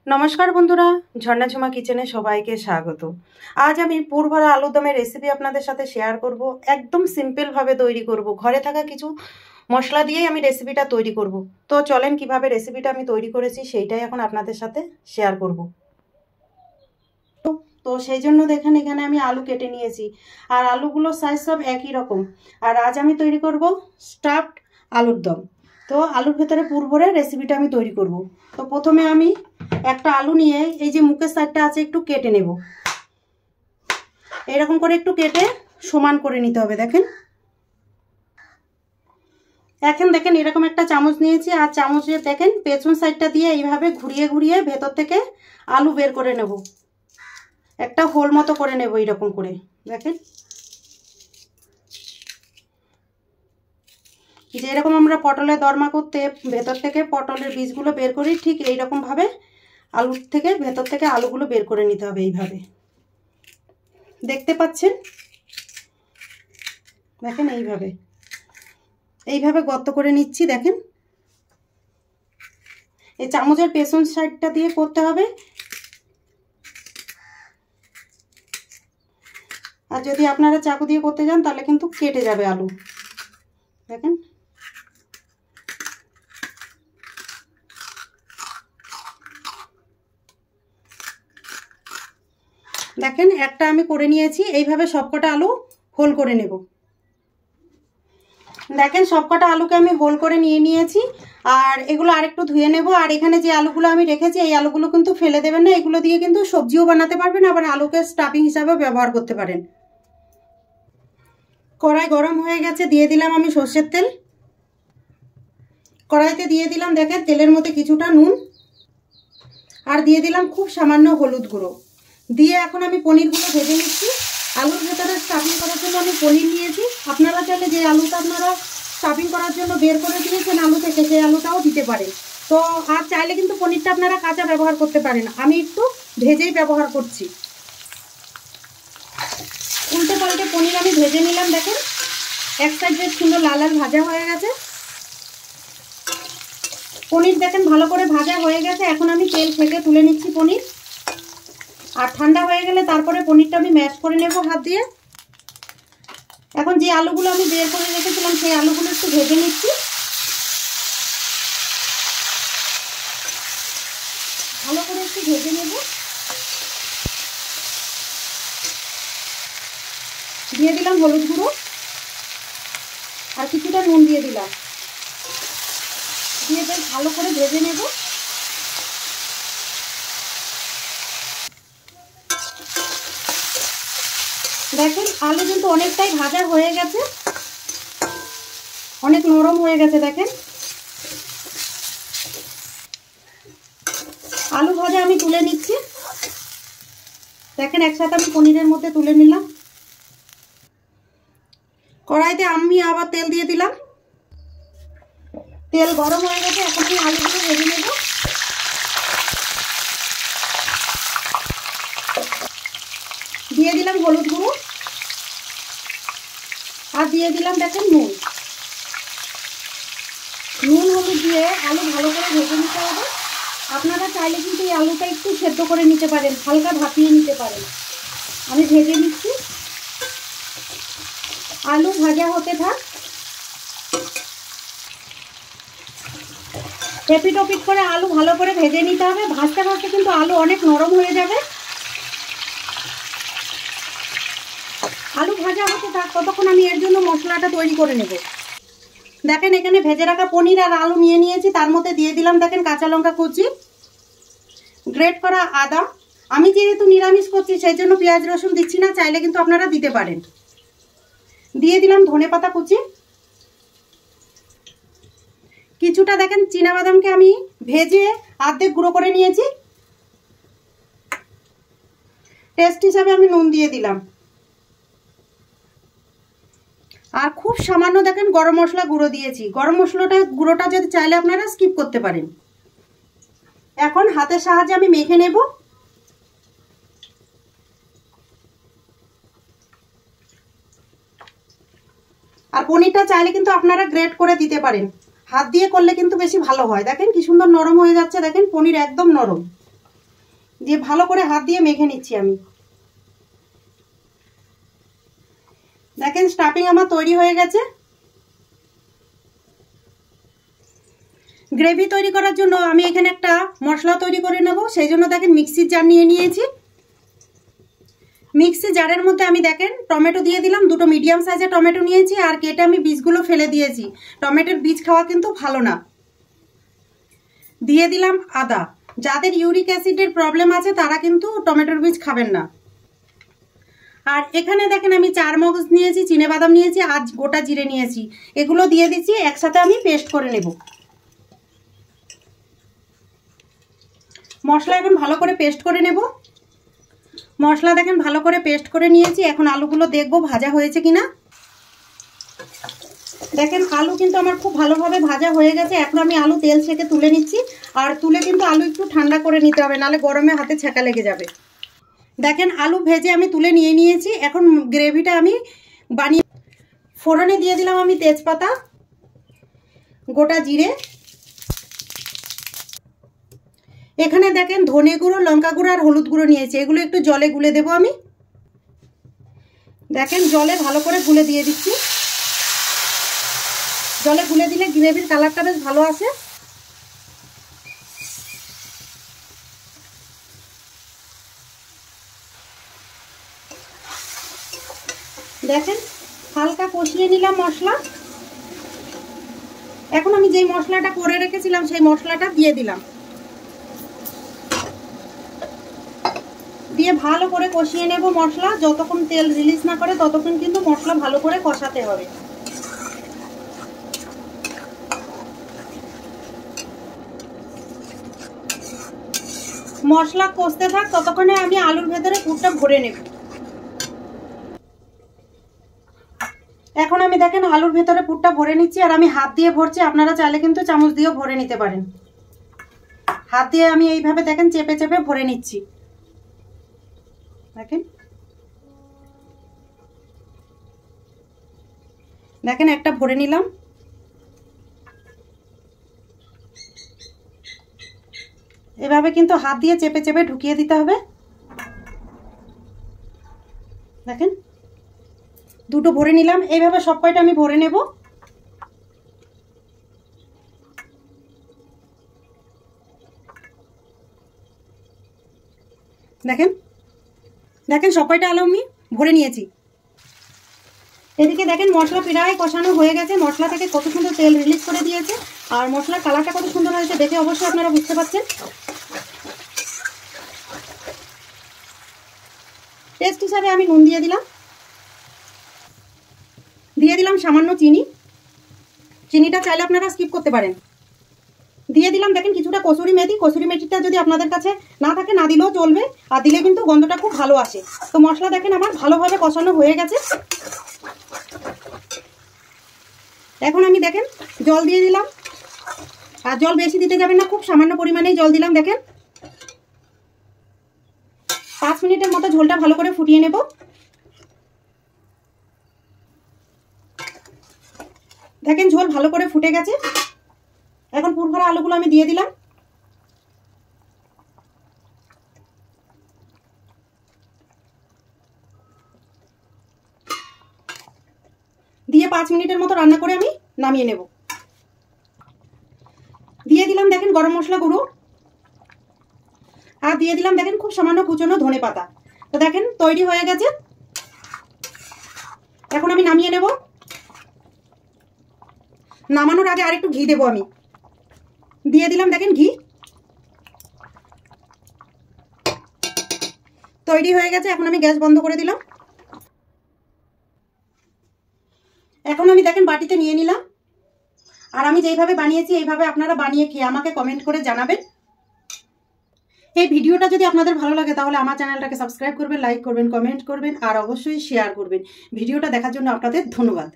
নমস্কার বন্ধুরা, ঝর্ণা ঝুমা কিচেনে সবাইকে স্বাগত। আজ আমি পুরভরা আলুর দমের রেসিপি আপনাদের সাথে শেয়ার করব। একদম সিম্পলভাবে তৈরি করব, ঘরে থাকা কিছু মশলা দিয়েই আমি রেসিপিটা তৈরি করব। তো চলেন কিভাবে রেসিপিটা আমি তৈরি করেছি সেইটাই এখন আপনাদের সাথে শেয়ার করব। তো সেই জন্য দেখেন এখানে আমি আলু কেটে নিয়েছি, আর আলুগুলোর সাইজ সব একই রকম। আর আজ আমি তৈরি করব স্টাফড আলুর দম। তো আলুর ভেতরে পুর ভরে রেসিপিটা আমি তৈরি করব। তো প্রথমে আমি একটা আলু নিয়ে এই যে মুখের সাইডটা আছে একটু কেটে নেব। এরকম করে একটু কেটে সমান করে নিতে হবে। দেখেন দেখেন এরকম একটা চামচ নিয়েছি, আর চামচের দেখেন পেছন সাইডটা দিয়ে এইভাবে ঘুরিয়ে ঘুরিয়ে ভেতর থেকে আলু বের করে নেব। একটা হোল মতো করে নেব এইরকম করে। দেখেন যে এরকম আমরা পটলের দরমা করতে ভেতর থেকে পটলের বীজগুলো বের করি, ঠিক এইরকম ভাবে আলুর থেকে ভেতর থেকে আলুগুলো বের করে নিতে হবে। এইভাবে দেখতে পাচ্ছেন, দেখেন এইভাবে গর্ত করে নিচ্ছি। দেখেন এই চামচের পেছন সাইডটা দিয়ে করতে হবে, আর যদি আপনারা চাকু দিয়ে করতে যান তাহলে কিন্তু কেটে যাবে আলু। দেখেন দেখেন একটা আমি করে নিয়েছি। এইভাবে সবকটা আলু হোল করে নেব। দেখেন সবকটা আলুকে আমি হোল করে নিয়েছি, আর এগুলো আরেকটু ধুয়ে নেব। আর এখানে যে আলুগুলো আমি রেখেছি এই আলুগুলো কিন্তু ফেলে দেবেন না, এগুলো দিয়ে কিন্তু সবজিও বানাতে পারবেন, আবার আলুকে স্টাফিং হিসাবে ব্যবহার করতে পারেন। কড়াই গরম হয়ে গেছে, দিয়ে দিলাম আমি সর্ষের তেল। কড়াইতে দিয়ে দিলাম দেখেন তেলের মধ্যে কিছুটা নুন, আর দিয়ে দিলাম খুব সামান্য হলুদ গুঁড়ো। দিয়ে এখন আমি পনিরগুলো ভেজে নিচ্ছি। আলুর ভেতরে স্টাফিং করার জন্য আমি পনির নিয়েছি। আপনারা চাইলে যে আলুটা আপনারা স্টাফিং করার জন্য বের করে দিয়েছেন আলু থেকে, সেই আলুটাও দিতে পারেন। তো আর চাইলে কিন্তু পনিরটা আপনারা কাঁচা ব্যবহার করতে পারেন, আমি একটু ভেজেই ব্যবহার করছি। উল্টে পাল্টে পনির আমি ভেজে নিলাম। দেখেন এক সাইড বেশ সুন্দর লাল লাল ভাজা হয়ে গেছে। পনির দেখেন ভালো করে ভাজা হয়ে গেছে। এখন আমি তেল থেকে তুলে নিচ্ছি পনির, আর ঠান্ডা হয়ে গেলে তারপরে পনিরটা আমি ম্যাশ করে নেব হাত দিয়ে। এখন যে আলুগুলো আমি বের করে রেখেছিলাম সেই আলুগুলো একটু ভেজে নিচ্ছি। ভালো করে একটু ভেজে নেব। দিয়ে দিলাম হলুদ গুঁড়ো, আর কিছুটা নুন দিয়ে দিলাম। দিয়ে বেশ ভালো করে ভেজে নেব। দেখেন আলু কিন্তু অনেকটাই ভাজা হয়ে গেছে, অনেক নরম হয়ে গেছে। দেখেন আলু ভাজা আমি তুলে নিচ্ছি। দেখেন একসাথে আমি পনিরের মধ্যে তুলে নিলাম। কড়াইতে আমি আবার তেল দিয়ে দিলাম। তেল গরম হয়ে গেছে, এখন আমি আলুগুলো ভেজে নেব। দিয়ে দিলাম হলুদ গুঁড়ো, আর দিয়ে দিলাম দেখেন নুন। হলুদ দিয়ে আলু ভালো করে ভেজে নিতে হবে। আপনারা চাইলে কিন্তু এই আলুটা একটু সেদ্ধ করে নিতে পারেন, হালকা ভাপিয়ে নিতে পারেন। আমি ভেজে নিচ্ছি। আলু ভাজা হতে থাক। এপিট ওপিট করে আলু ভালো করে ভেজে নিতে হবে। ভাজতে ভাজতে কিন্তু আলু অনেক নরম হয়ে যাবে। আলু ভাজা হতে থাক, ততক্ষণ আমি এর জন্য মশলাটা তৈরি করে নেব। দেখেন এখানে ভেজে রাখা পনির আর আলু নিয়েছি, তার মধ্যে দিয়ে দিলাম দেখেন কাঁচা লঙ্কা কুচি, গ্রেট করা আদা। আমি যেহেতু নিরামিষ করছি সেই জন্য পেঁয়াজ রসুন দিচ্ছি না, চাইলে কিন্তু আপনারা দিতে পারেন। দিয়ে দিলাম ধনেপাতা কুচি। কিছুটা দেখেন চীনাবাদামকে আমি ভেজে অর্ধেক গুঁড়ো করে নিয়েছি। টেস্ট হিসাবে আমি নুন দিয়ে দিলাম, আর খুব সামান্য দেখেন গরম মশলা গুঁড়ো দিয়েছি। গরম গুঁড়োটা যদি চাইলে আপনারা স্কিপ করতে পারেন। এখন হাতের সাহায্যে আমি মেখে নেব। আর পনিরটা চাইলে কিন্তু আপনারা গ্রেট করে দিতে পারেন, হাত দিয়ে করলে কিন্তু বেশি ভালো হয়। দেখেন কি সুন্দর নরম হয়ে যাচ্ছে, দেখেন পনির একদম নরম। দিয়ে ভালো করে হাত দিয়ে মেখে নিচ্ছি আমি। দেখেন স্টাফিং আমার তৈরি হয়ে গেছে। গ্রেভি তৈরি করার জন্য আমি এখানে একটা মশলা তৈরি করে নেব, সেই জন্য দেখেন মিক্সির জার নিয়ে নিয়েছি। মিক্সি জারের মধ্যে আমি দেখেন টমেটো দিয়ে দিলাম, দুটো মিডিয়াম সাইজের টমেটো নিয়েছি, আর কেটে আমি বীজগুলো ফেলে দিয়েছি। টমেটোর বীজ খাওয়া কিন্তু ভালো না। দিয়ে দিলাম আদা। যাদের ইউরিক অ্যাসিডের প্রবলেম আছে তারা কিন্তু টমেটোর বীজ খাবেন না। আর এখানে দেখেন আমি 4 মগজ নিয়েছি, চিনেবাদাম নিয়েছি, আর গোটা জিরে নিয়েছি। এগুলো দিয়ে দিচ্ছি, একসাথে আমি পেস্ট করে নেব। মশলা এখন ভালো করে পেস্ট করে নেব। মশলা দেখেন ভালো করে পেস্ট করে নিয়েছি। এখন আলুগুলো দেখবো ভাজা হয়েছে কিনা। দেখেন আলু কিন্তু আমার খুব ভালোভাবে ভাজা হয়ে গেছে। এখন আমি আলু তেল ছেঁকে তুলে নিচ্ছি। আর তুলে কিন্তু আলু একটু ঠান্ডা করে নিতে হবে, নাহলে গরমে হাতে ছ্যাঁকা লেগে যাবে। দেখেন আলু ভেজে আমি তুলে নিয়ে নিয়েছি। এখন গ্রেভিটা আমি বানিয়ে ফোড়নে দিয়ে দিলাম আমি তেজপাতা, গোটা জিরে। এখানে দেখেন ধনে গুঁড়ো, লঙ্কা গুঁড়ো আর হলুদ গুঁড়ো নিয়েছি। এগুলো একটু জলে গুলে দেবো আমি। দেখেন জলে ভালো করে গুলে দিয়ে দিচ্ছি। জলে গুলে দিলে গ্রেভির কালারটা বেশ ভালো আসে। দেখেন হালকা কষিয়ে নিলাম মশলা। এখন আমি যেই মশলাটা করে রেখেছিলাম সেই মশলাটা দিয়ে দিলাম। দিয়ে ভালো করে কষিয়ে নেব মশলা। যতক্ষণ তেল রিলিজ না করে ততক্ষণ কিন্তু মশলা ভালো করে কষাতে হবে। মশলা কষতে থাক, ততক্ষণে আমি আলুর ভেতরে পুরটা ভরে নেব। এখন আমি দেখেন আলুর ভেতরে পুরটা ভরে নিচ্ছি, আর আমি হাত দিয়ে ভরছি। আপনারা চাইলে কিন্তু চামচ দিয়েও ভরে নিতে পারেন। হাত দিয়ে আমি এইভাবে দেখেন চেপে চেপে ভরে নিচ্ছি। দেখেন দেখেন একটা ভরে নিলাম। এভাবে কিন্তু হাত দিয়ে চেপে চেপে ঢুকিয়ে দিতে হবে। দেখেন দুটো ভরে নিলাম। এইভাবে সব কয়টা আমি ভরে নেব। দেখেন দেখেন সব কয়টা আলু আমি ভরে নিয়েছি। এদিকে দেখেন মশলা প্রায় কষানো হয়ে গেছে। মশলা থেকে কত সুন্দর তেল রিলিজ করে দিয়েছে, আর মশলার কালারটা কত সুন্দর হয়েছে দেখে অবশ্যই আপনারা বুঝতে পারছেন। টেস্ট হিসাবে আমি নুন দিয়ে দিলাম। দিয়ে দিলাম সামান্য চিনি। চিনিটা চাইলে আপনারা স্কিপ করতে পারেন। দিয়ে দিলাম দেখেন কিছুটা কসুরি মেথি। কসুরি মেথিটা যদি আপনাদের কাছে না থাকে না দিলেও চলবে, আর দিলে কিন্তু গন্ধটা খুব ভালো আসে। তো মশলা দেখেন আমার ভালোভাবে কষানো হয়ে গেছে। এখন আমি দেখেন জল দিয়ে দিলাম। আর জল বেশি দিতে যাবেন না, খুব সামান্য পরিমাণেই জল দিলাম। দেখেন 5 মিনিটের মতো ঝোলটা ভালো করে ফুটিয়ে নেব। দেখেন ঝোল ভালো করে ফুটে গেছে। এখন পুর ভরা আলুগুলো আমি দিয়ে দিলাম। দিয়ে 5 মিনিটের মতো রান্না করে আমি নামিয়ে নেব। দিয়ে দিলাম দেখেন গরম মশলা গুঁড়ো, আর দিয়ে দিলাম দেখেন খুব সামান্য কুচনো ধনে পাতা। তো দেখেন তৈরি হয়ে গেছে। এখন আমি নামিয়ে নেব। নামানোর আগে আরেকটু ঘি দেবো আমি। দিয়ে দিলাম দেখেন ঘি। তৈরি হয়ে গেছে। এখন আমি গ্যাস বন্ধ করে দিলাম। এখন আমি দেখেন বাটিতে নিয়ে নিলাম। আর আমি যেইভাবে বানিয়েছি এইভাবে আপনারা বানিয়ে খেয়ে আমাকে কমেন্ট করে জানাবেন। এই ভিডিওটা যদি আপনাদের ভালো লাগে তাহলে আমার চ্যানেলটাকে সাবস্ক্রাইব করবেন, লাইক করবেন, কমেন্ট করবেন, আর অবশ্যই শেয়ার করবেন। ভিডিওটা দেখার জন্য আপনাদের ধন্যবাদ।